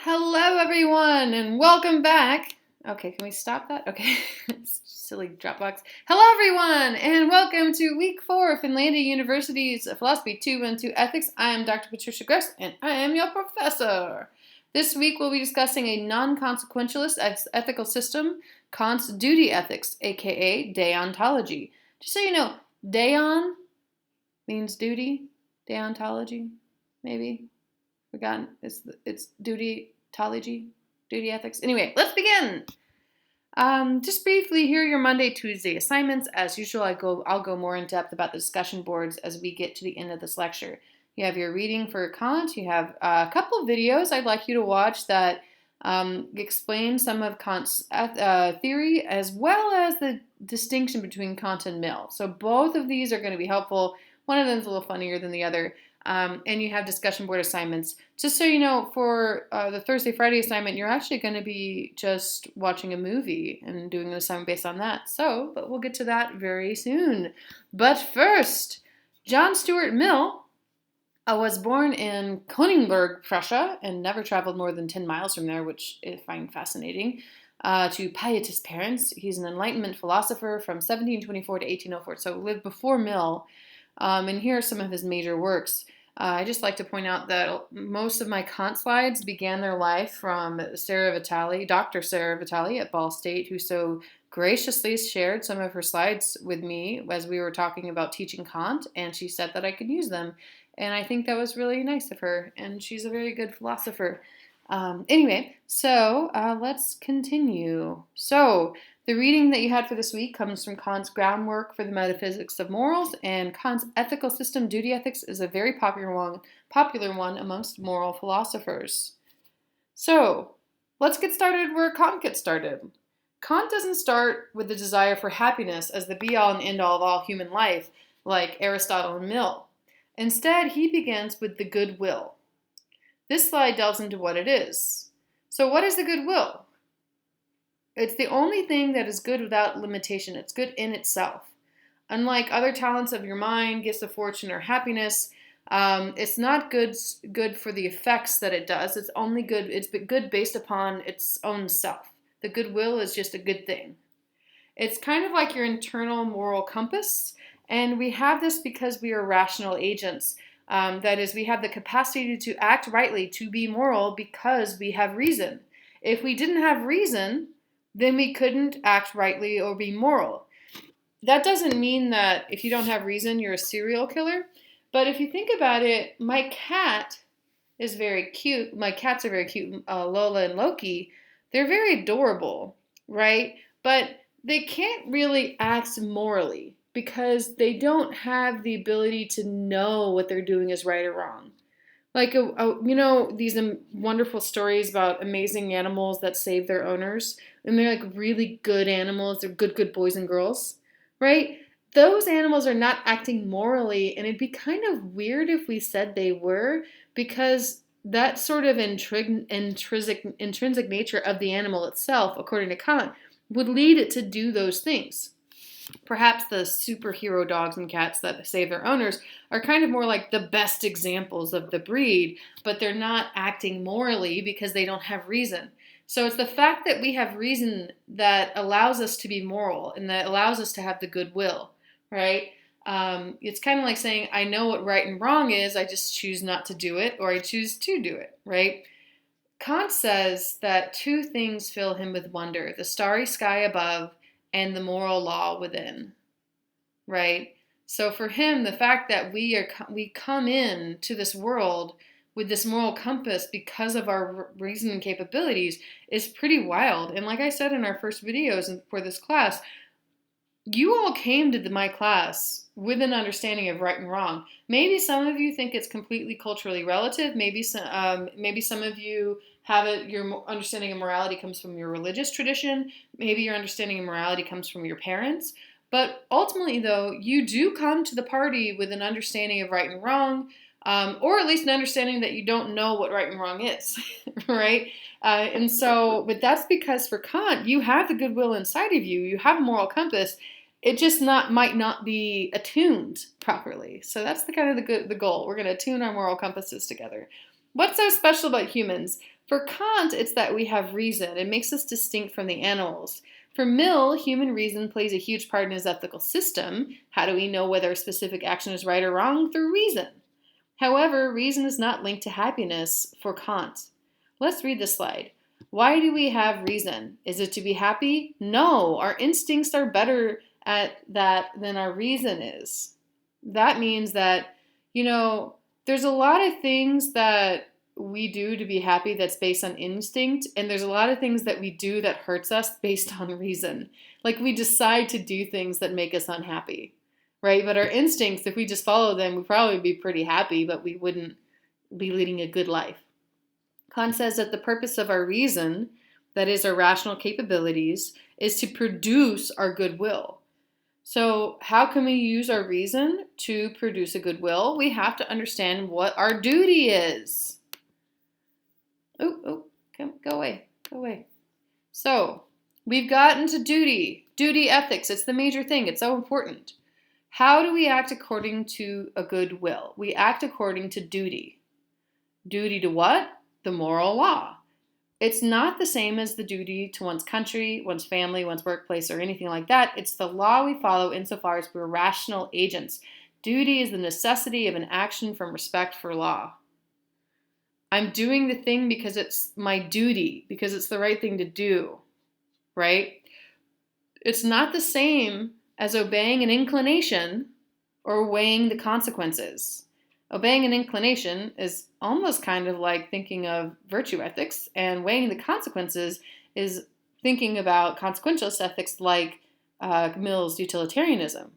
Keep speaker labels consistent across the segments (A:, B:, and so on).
A: Hello, everyone, and welcome back. Okay, can we stop that? Okay, silly Dropbox. Hello, everyone, and welcome to week 4 of Finlandia University's Philosophy 212 Ethics. I am Dr. Patricia Grosse, and I am your professor. This week, we'll be discussing a non-consequentialist ethical system, Kant's duty ethics, aka deontology. Just so you know, deon means duty, deontology, maybe. Forgotten. It's duty-tology, duty ethics. Anyway, let's begin. Just briefly, here are your Monday, Tuesday assignments. As usual, I'll go more in depth about the discussion boards as we get to the end of this lecture. You have your reading for Kant. You have a couple videos I'd like you to watch that explain some of Kant's theory as well as the distinction between Kant and Mill. So both of these are going to be helpful. One of them is a little funnier than the other. And you have discussion board assignments. Just so you know, for the Thursday, Friday assignment, you're actually going to be just watching a movie and doing an assignment based on that. But we'll get to that very soon. But first, John Stuart Mill was born in Königsberg, Prussia, and never traveled more than 10 miles from there, which I find fascinating. To pietist parents. He's an Enlightenment philosopher from 1724 to 1804, so lived before Mill. And here are some of his major works. I just like to point out that most of my Kant slides began their life from Dr. Sarah Vitale at Ball State, who so graciously shared some of her slides with me as we were talking about teaching Kant, and she said that I could use them. And I think that was really nice of her, and she's a very good philosopher. Let's continue. So, the reading that you had for this week comes from Kant's Groundwork for the Metaphysics of Morals, and Kant's ethical system, duty ethics, is a very popular one amongst moral philosophers. So, let's get started where Kant gets started. Kant doesn't start with the desire for happiness as the be-all and end-all of all human life, like Aristotle and Mill. Instead, he begins with the good will. This slide delves into what it is. So, what is the good will? It's the only thing that is good without limitation. It's good in itself. Unlike other talents of your mind, gifts of fortune, or happiness, it's not good for the effects that it does. It's only good. It's good based upon its own self. The goodwill is just a good thing. It's kind of like your internal moral compass, and we have this because we are rational agents. That is, we have the capacity to act rightly, to be moral, because we have reason. If we didn't have reason, then we couldn't act rightly or be moral. That doesn't mean that if you don't have reason, you're a serial killer. But if you think about it, my cat is very cute. My cats are very cute, Lola and Loki. They're very adorable, right? But they can't really act morally because they don't have the ability to know what they're doing is right or wrong. Like, these wonderful stories about amazing animals that save their owners, and they're like really good animals. They're good boys and girls, right? Those animals are not acting morally, and it'd be kind of weird if we said they were, because that sort of intrinsic nature of the animal itself, according to Kant, would lead it to do those things. Perhaps the superhero dogs and cats that save their owners are kind of more like the best examples of the breed, but they're not acting morally because they don't have reason. So it's the fact that we have reason that allows us to be moral and that allows us to have the goodwill, right? It's kind of like saying, I know what right and wrong is, I just choose not to do it, or I choose to do it, right? Kant says that two things fill him with wonder: the starry sky above and the moral law within, right? So for him, the fact that we come in to this world with this moral compass because of our reason and capabilities is pretty wild. And like I said in our first videos for this class, you all came to my class with an understanding of right and wrong. Maybe some of you think it's completely culturally relative. Maybe some of you have it. Your understanding of morality comes from your religious tradition. Maybe your understanding of morality comes from your parents. But ultimately, though, you do come to the party with an understanding of right and wrong, or at least an understanding that you don't know what right and wrong is, right? But that's because for Kant, you have the goodwill inside of you. You have a moral compass. It just might not be attuned properly. So that's the goal. We're going to attune our moral compasses together. What's so special about humans? For Kant, it's that we have reason. It makes us distinct from the animals. For Mill, human reason plays a huge part in his ethical system. How do we know whether a specific action is right or wrong? Through reason. However, reason is not linked to happiness for Kant. Let's read this slide. Why do we have reason? Is it to be happy? No, our instincts are better at that than our reason is. That means that, there's a lot of things that we do to be happy that's based on instinct, and there's a lot of things that we do that hurts us based on reason. Like we decide to do things that make us unhappy, right? But our instincts, if we just follow them, we'd probably be pretty happy, but we wouldn't be leading a good life. Kant says that the purpose of our reason, that is our rational capabilities, is to produce our goodwill. So how can we use our reason to produce a goodwill? We have to understand what our duty is. Go away. So we've gotten to duty ethics. It's the major thing. It's so important. How do we act according to a good will? We act according to duty. Duty to what? The moral law. It's not the same as the duty to one's country, one's family, one's workplace, or anything like that. It's the law we follow insofar as we're rational agents. Duty is the necessity of an action from respect for law. I'm doing the thing because it's my duty, because it's the right thing to do, right? It's not the same as obeying an inclination or weighing the consequences. Obeying an inclination is almost kind of like thinking of virtue ethics, and weighing the consequences is thinking about consequentialist ethics like Mill's utilitarianism.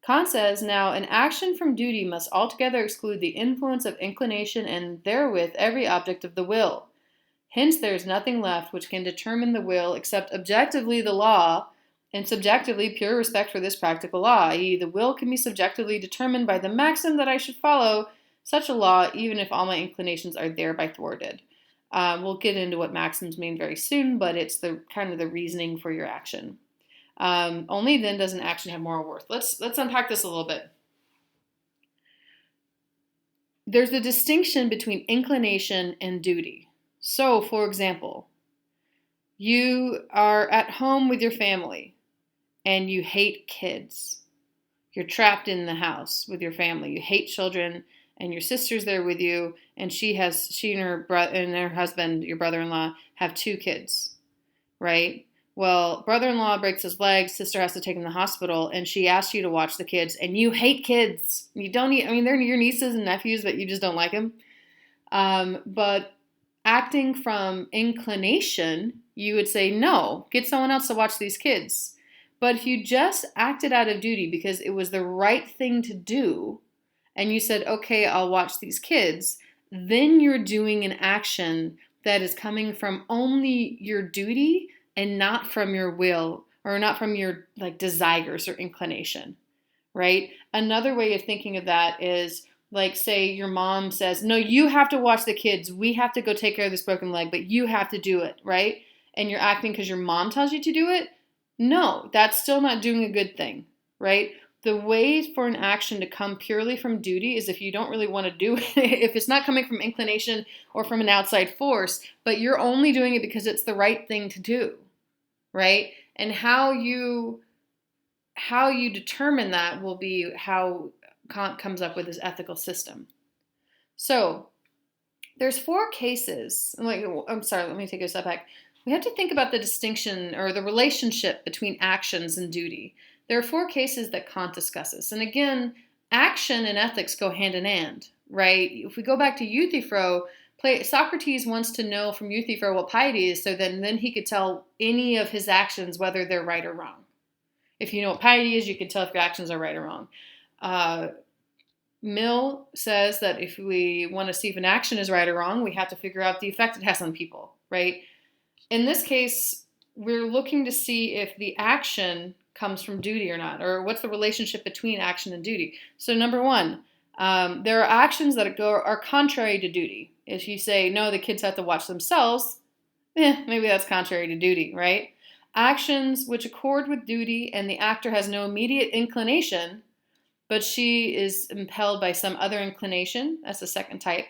A: Kant says, now, an action from duty must altogether exclude the influence of inclination and therewith every object of the will. Hence, there is nothing left which can determine the will except objectively the law and subjectively pure respect for this practical law, i.e., the will can be subjectively determined by the maxim that I should follow such a law even if all my inclinations are thereby thwarted. We'll get into what maxims mean very soon, but it's the kind of the reasoning for your action. Only then does an action have moral worth. Let's unpack this a little bit. There's a distinction between inclination and duty. So, for example, you are at home with your family and you hate kids. You're trapped in the house with your family. You hate children, and your sister's there with you, and she and her husband, your brother-in-law, have 2 kids, right? Well, brother-in-law breaks his leg, sister has to take him to the hospital, and she asks you to watch the kids, and you hate kids. You don't they're your nieces and nephews, but you just don't like them. But acting from inclination, you would say, no, get someone else to watch these kids. But if you just acted out of duty because it was the right thing to do, and you said, okay, I'll watch these kids, then you're doing an action that is coming from only your duty and not from your will or not from your desires or inclination, right? Another way of thinking of that is say your mom says, no, you have to watch the kids. We have to go take care of this broken leg, but you have to do it, right? And you're acting because your mom tells you to do it. No, that's still not doing a good thing, right? The way for an action to come purely from duty is if you don't really want to do it, if it's not coming from inclination or from an outside force, but you're only doing it because it's the right thing to do, right? And how you determine that will be how Kant comes up with his ethical system. So there's 4 cases. I'm sorry, let me take a step back. We have to think about the distinction or the relationship between actions and duty. There are 4 cases that Kant discusses. And again, action and ethics go hand in hand, right? If we go back to Euthyphro, Socrates wants to know from Euthyphro what piety is, so then he could tell any of his actions whether they're right or wrong. If you know what piety is, you can tell if your actions are right or wrong. Mill says that if we want to see if an action is right or wrong, we have to figure out the effect it has on people, right? In this case, we're looking to see if the action comes from duty or not, or what's the relationship between action and duty. So number 1, there are actions that are contrary to duty. If you say, no, the kids have to watch themselves, maybe that's contrary to duty, right? Actions which accord with duty and the actor has no immediate inclination, but she is impelled by some other inclination, that's the second type.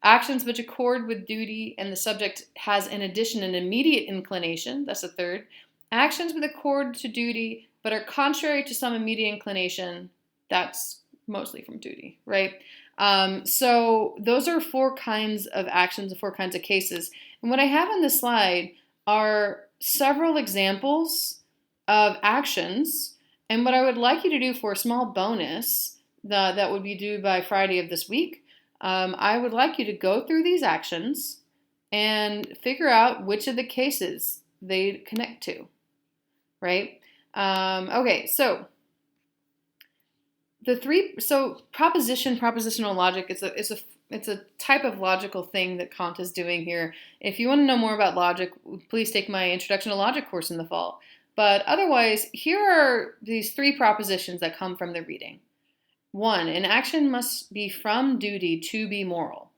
A: Actions which accord with duty and the subject has in addition an immediate inclination, that's the third. Actions with accord to duty but are contrary to some immediate inclination, that's mostly from duty, right? So those are 4 kinds of actions, 4 kinds of cases. And what I have on this slide are several examples of actions. And what I would like you to do for a small bonus that would be due by Friday of this week, I would like you to go through these actions and figure out which of the cases they connect to, right? Okay, so propositional logic, it's a type of logical thing that Kant is doing here. If you want to know more about logic, please take my Introduction to Logic course in the fall. But otherwise, here are these 3 propositions that come from the reading. 1, an action must be from duty to be moral.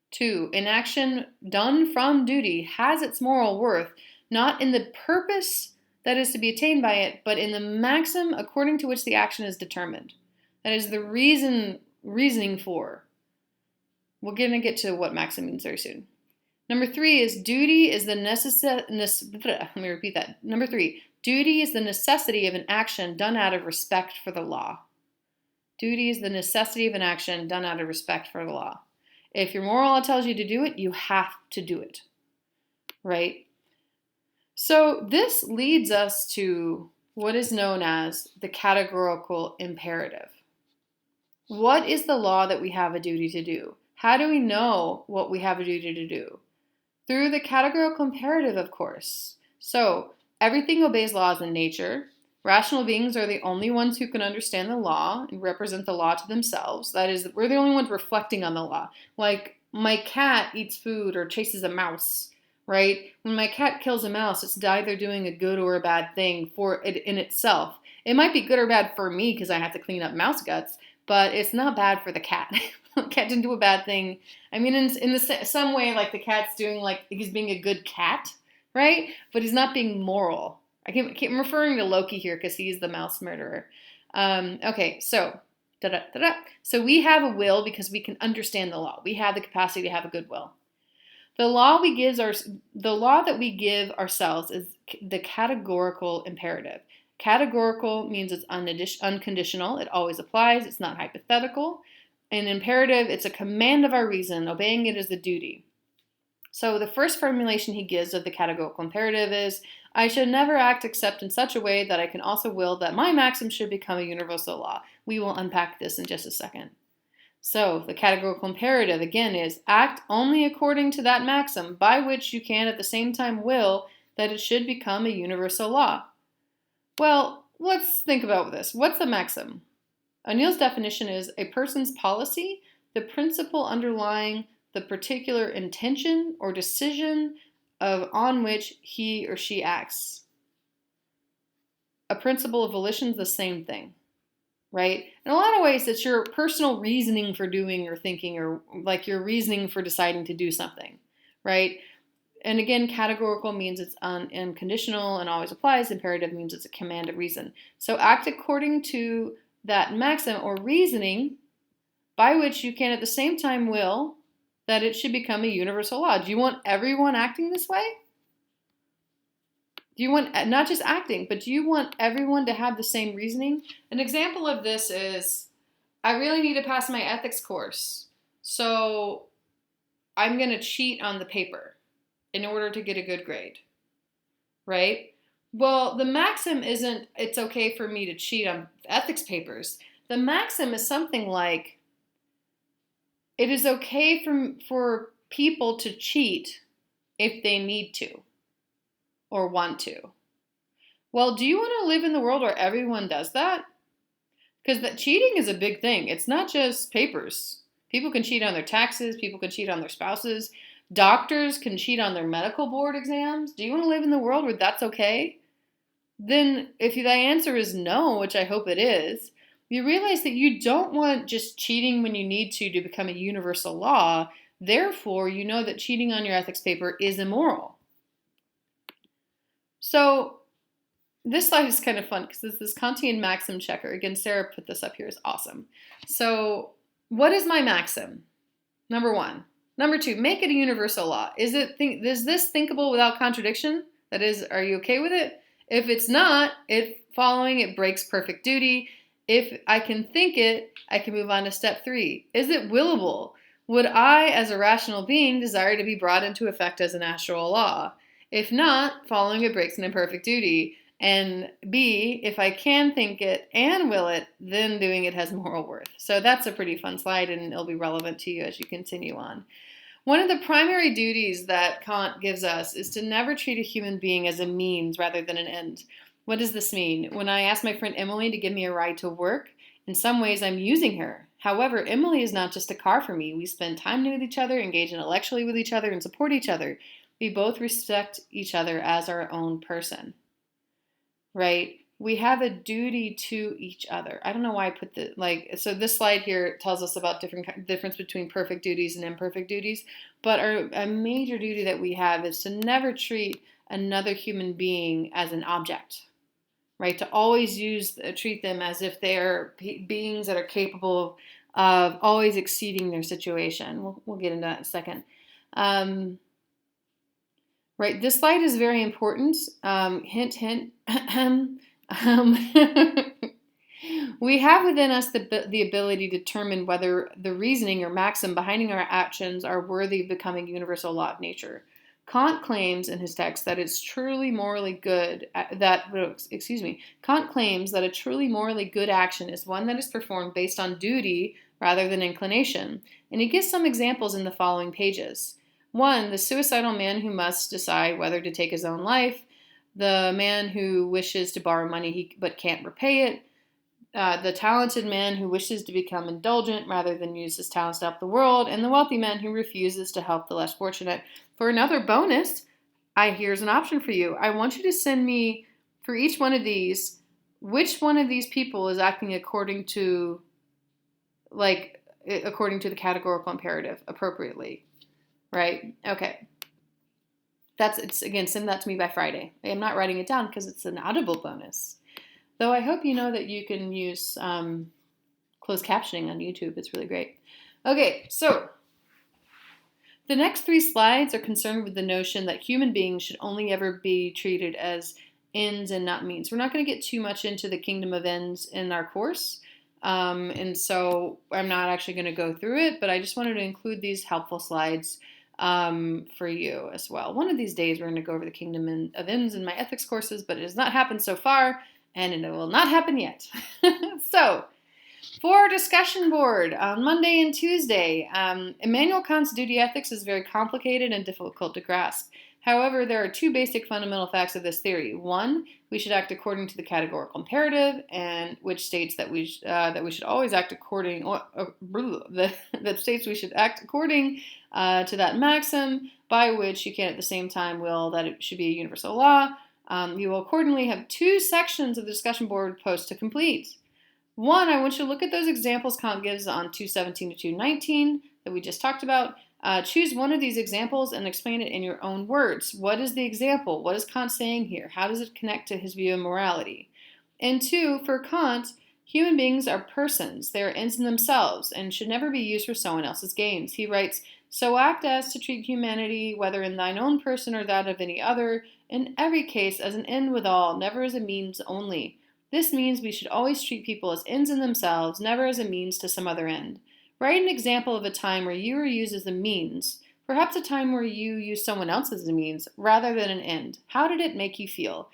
A: 2, an action done from duty has its moral worth, not in the purpose that is to be attained by it, but in the maxim according to which the action is determined. That is the reasoning for. We're going to get to what maxim means very soon. Number 3 is duty is the let me repeat that. Number 3, duty is the necessity of an action done out of respect for the law. Duty is the necessity of an action done out of respect for the law. If your moral law tells you to do it, you have to do it, right? So this leads us to what is known as the categorical imperative. What is the law that we have a duty to do? How do we know what we have a duty to do? Through the categorical imperative, of course. So everything obeys laws in nature. Rational beings are the only ones who can understand the law and represent the law to themselves. That is, we're the only ones reflecting on the law. Like, my cat eats food or chases a mouse, right? When my cat kills a mouse, it's either doing a good or a bad thing for it in itself. It might be good or bad for me because I have to clean up mouse guts, but it's not bad for the cat. The cat didn't do a bad thing. I mean, in some way, like the cat's doing, like, he's being a good cat, right? But he's not being moral. I'm referring to Loki here because he's the mouse murderer. Okay, so So we have a will because we can understand the law. We have the capacity to have a good will. The law that we give ourselves is the categorical imperative. Categorical means it's unconditional. It always applies. It's not hypothetical. An imperative, it's a command of our reason. Obeying it is the duty. So the first formulation he gives of the categorical imperative is, I should never act except in such a way that I can also will that my maxim should become a universal law. We will unpack this in just a second. So the categorical imperative, again, is act only according to that maxim by which you can at the same time will that it should become a universal law. Well, let's think about this. What's a maxim? O'Neill's definition is a person's policy, the principle underlying the particular intention or decision on which he or she acts. A principle of volition is the same thing, right? In a lot of ways, it's your personal reasoning for doing or thinking, or like your reasoning for deciding to do something, right? And again, categorical means it's unconditional and always applies. Imperative means it's a command of reason. So act according to that maxim or reasoning by which you can at the same time will that it should become a universal law. Do you want everyone acting this way? Do you want not just acting, but do you want everyone to have the same reasoning? An example of this is, I really need to pass my ethics course, so I'm going to cheat on the paper in order to get a good grade, right? Well, the maxim isn't, it's okay for me to cheat on ethics papers. The maxim is something like, it is okay for people to cheat if they need to or want to. Well, do you want to live in the world where everyone does that? Because that cheating is a big thing. It's not just papers. People can cheat on their taxes. People can cheat on their spouses. Doctors can cheat on their medical board exams. Do you want to live in the world where that's okay? Then if the answer is no, which I hope it is, you realize that you don't want just cheating when you need to become a universal law. Therefore, you know that cheating on your ethics paper is immoral. So this slide is kind of fun because it's this Kantian maxim checker. Again, Sarah put this up here. Is awesome. So what is my maxim? Number one. Number two, make it a universal law. Is this thinkable without contradiction? That is, are you okay with it? If it's not, following it breaks perfect duty. If I can think it, I can move on to step three. Is it willable? Would I, as a rational being, desire to be brought into effect as a natural law? If not, following it breaks an imperfect duty. And B, if I can think it and will it, then doing it has moral worth. So that's a pretty fun slide, and it'll be relevant to you as you continue on. One of the primary duties that Kant gives us is to never treat a human being as a means rather than an end. What does this mean? When I ask my friend Emily to give me a ride to work, in some ways I'm using her. However, Emily is not just a car for me. We spend time with each other, engage intellectually with each other, and support each other. We both respect each other as our own person. Right? We have a duty to each other. I don't know why I put so this slide here tells us about difference between perfect duties and imperfect duties, but a major duty that we have is to never treat another human being as an object, right? To always treat them as if they're beings that are capable of always exceeding their situation. We'll get into that in a second. Right, this slide is very important. Hint, hint. We have within us the ability to determine whether the reasoning or maxim behind our actions are worthy of becoming universal law of nature. Kant claims in his text that it's truly morally good. Kant claims that a truly morally good action is one that is performed based on duty rather than inclination, and he gives some examples in the following pages. 1, the suicidal man who must decide whether to take his own life, the man who wishes to borrow money but can't repay it, the talented man who wishes to become indulgent rather than use his talents to help the world, and the wealthy man who refuses to help the less fortunate. For another bonus, here's an option for you. I want you to send me, for each one of these, which one of these people is acting according to the categorical imperative appropriately. Right? Okay. Again, send that to me by Friday. I am not writing it down because it's an audible bonus. Though I hope you know that you can use closed captioning on YouTube. It's really great. Okay, so the next 3 slides are concerned with the notion that human beings should only ever be treated as ends and not means. We're not going to get too much into the kingdom of ends in our course. And so I'm not actually going to go through it, but I just wanted to include these helpful slides for you as well. One of these days we're going to go over the kingdom of ends in my ethics courses, but it has not happened so far, and it will not happen yet. So, for our discussion board on Monday and Tuesday, Immanuel Kant's duty ethics is very complicated and difficult to grasp. However, there are 2 basic fundamental facts of this theory. 1, we should act according to the categorical imperative, and which states that we should always act according. That states we should act according to that maxim, by which you can at the same time will that it should be a universal law. You will accordingly have 2 sections of the discussion board post to complete. 1, I want you to look at those examples Kant gives on 217 to 219 that we just talked about. Choose one of these examples and explain it in your own words. What is the example? What is Kant saying here? How does it connect to his view of morality? And 2, for Kant, human beings are persons. They are ends in themselves and should never be used for someone else's gains. He writes, "So act as to treat humanity, whether in thine own person or that of any other, in every case as an end withal, never as a means only. This means we should always treat people as ends in themselves, never as a means to some other end. Write an example of a time where you were used as a means, perhaps a time where you used someone else as a means, rather than an end. How did it make you feel?"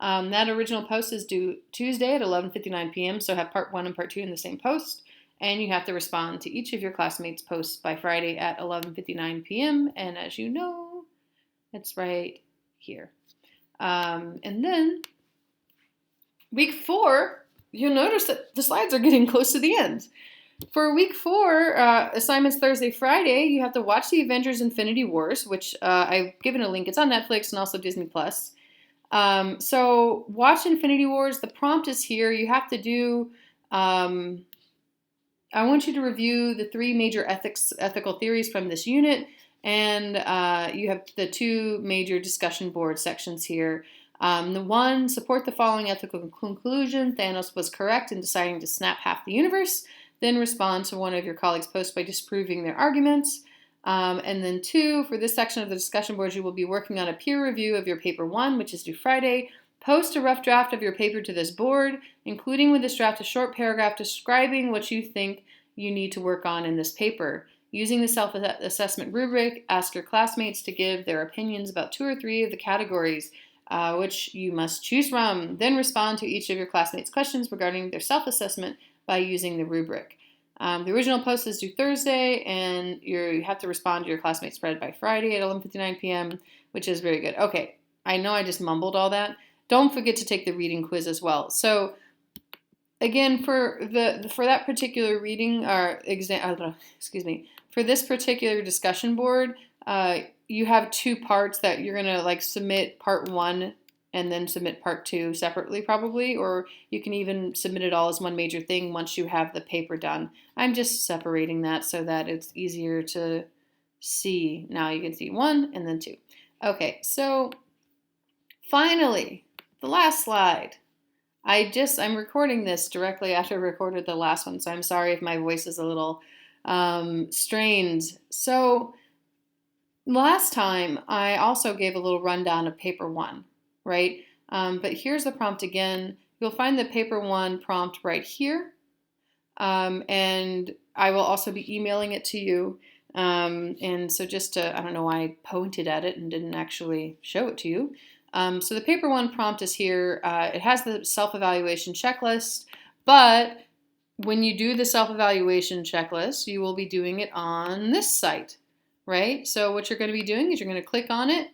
A: That original post is due Tuesday at 11:59 p.m., so have part 1 and part 2 in the same post, and you have to respond to each of your classmates' posts by Friday at 11:59 p.m., and as you know, it's right here. And then, week 4, you'll notice that the slides are getting close to the end. For week 4, assignments Thursday, Friday, you have to watch the Avengers Infinity Wars, which I've given a link. It's on Netflix and also Disney+. So watch Infinity Wars. The prompt is here. You have to do, I want you to review the 3 major ethical theories from this unit, and you have the 2 major discussion board sections here. The 1, support the following ethical conclusion. Thanos was correct in deciding to snap half the universe. then respond to one of your colleagues' posts by disproving their arguments. And then 2, for this section of the discussion board, you will be working on a peer review of your paper 1, which is due Friday. Post a rough draft of your paper to this board, including with this draft a short paragraph describing what you think you need to work on in this paper. Using the self-assessment rubric, ask your classmates to give their opinions about 2 or 3 of the categories which you must choose from. Then respond to each of your classmates' questions regarding their self-assessment by using the rubric. The original post is due Thursday, and you have to respond to your classmate spread by Friday at 11:59 p.m., which is very good. Okay, I know I just mumbled all that. Don't forget to take the reading quiz as well. So again, for that particular reading or exam, for this particular discussion board, you have 2 parts that you're gonna like submit part 1 and then submit part 2 separately probably, or you can even submit it all as one major thing once you have the paper done. I'm just separating that so that it's easier to see. Now you can see 1 and then 2. Okay, so finally, the last slide. I'm recording this directly after I recorded the last one, so I'm sorry if my voice is a little strained. So last time I also gave a little rundown of paper 1, right? But here's the prompt again. You'll find the paper 1 prompt right here, and I will also be emailing it to you. And so I don't know why I pointed at it and didn't actually show it to you. So the paper 1 prompt is here. It has the self-evaluation checklist, but when you do the self-evaluation checklist, you will be doing it on this site, right? So what you're going to be doing is you're going to click on it.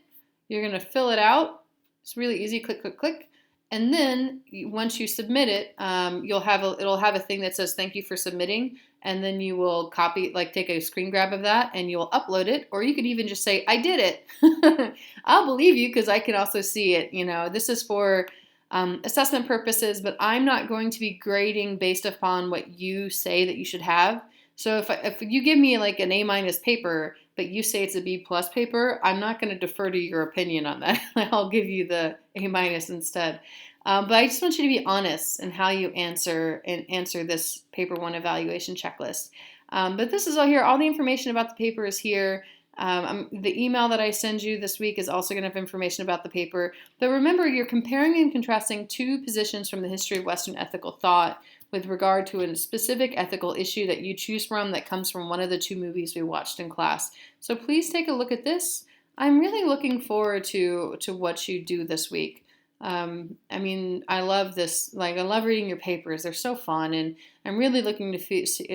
A: You're going to fill it out. It's really easy. Click, click, click. And then once you submit it, it'll have a thing that says thank you for submitting, and then you will take a screen grab of that and you'll upload it, or you could even just say I did it. I'll believe you because I can also see it. This is for assessment purposes, but I'm not going to be grading based upon what you say that you should have. So if you give me like an A- paper, but you say it's a B+ paper, I'm not going to defer to your opinion on that. I'll give you the A- instead. But I just want you to be honest in how you answer this paper 1 evaluation checklist. But this is all here. All the information about the paper is here. The email that I send you this week is also going to have information about the paper. But remember, you're comparing and contrasting 2 positions from the history of Western ethical thought with regard to a specific ethical issue that you choose from that comes from one of the 2 movies we watched in class. So please take a look at this. I'm really looking forward to what you do this week. I love this. I love reading your papers. They're so fun, and I'm really looking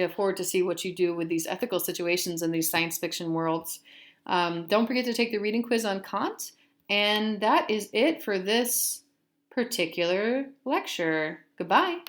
A: forward to see what you do with these ethical situations in these science fiction worlds. Don't forget to take the reading quiz on Kant, and that is it for this particular lecture. Goodbye.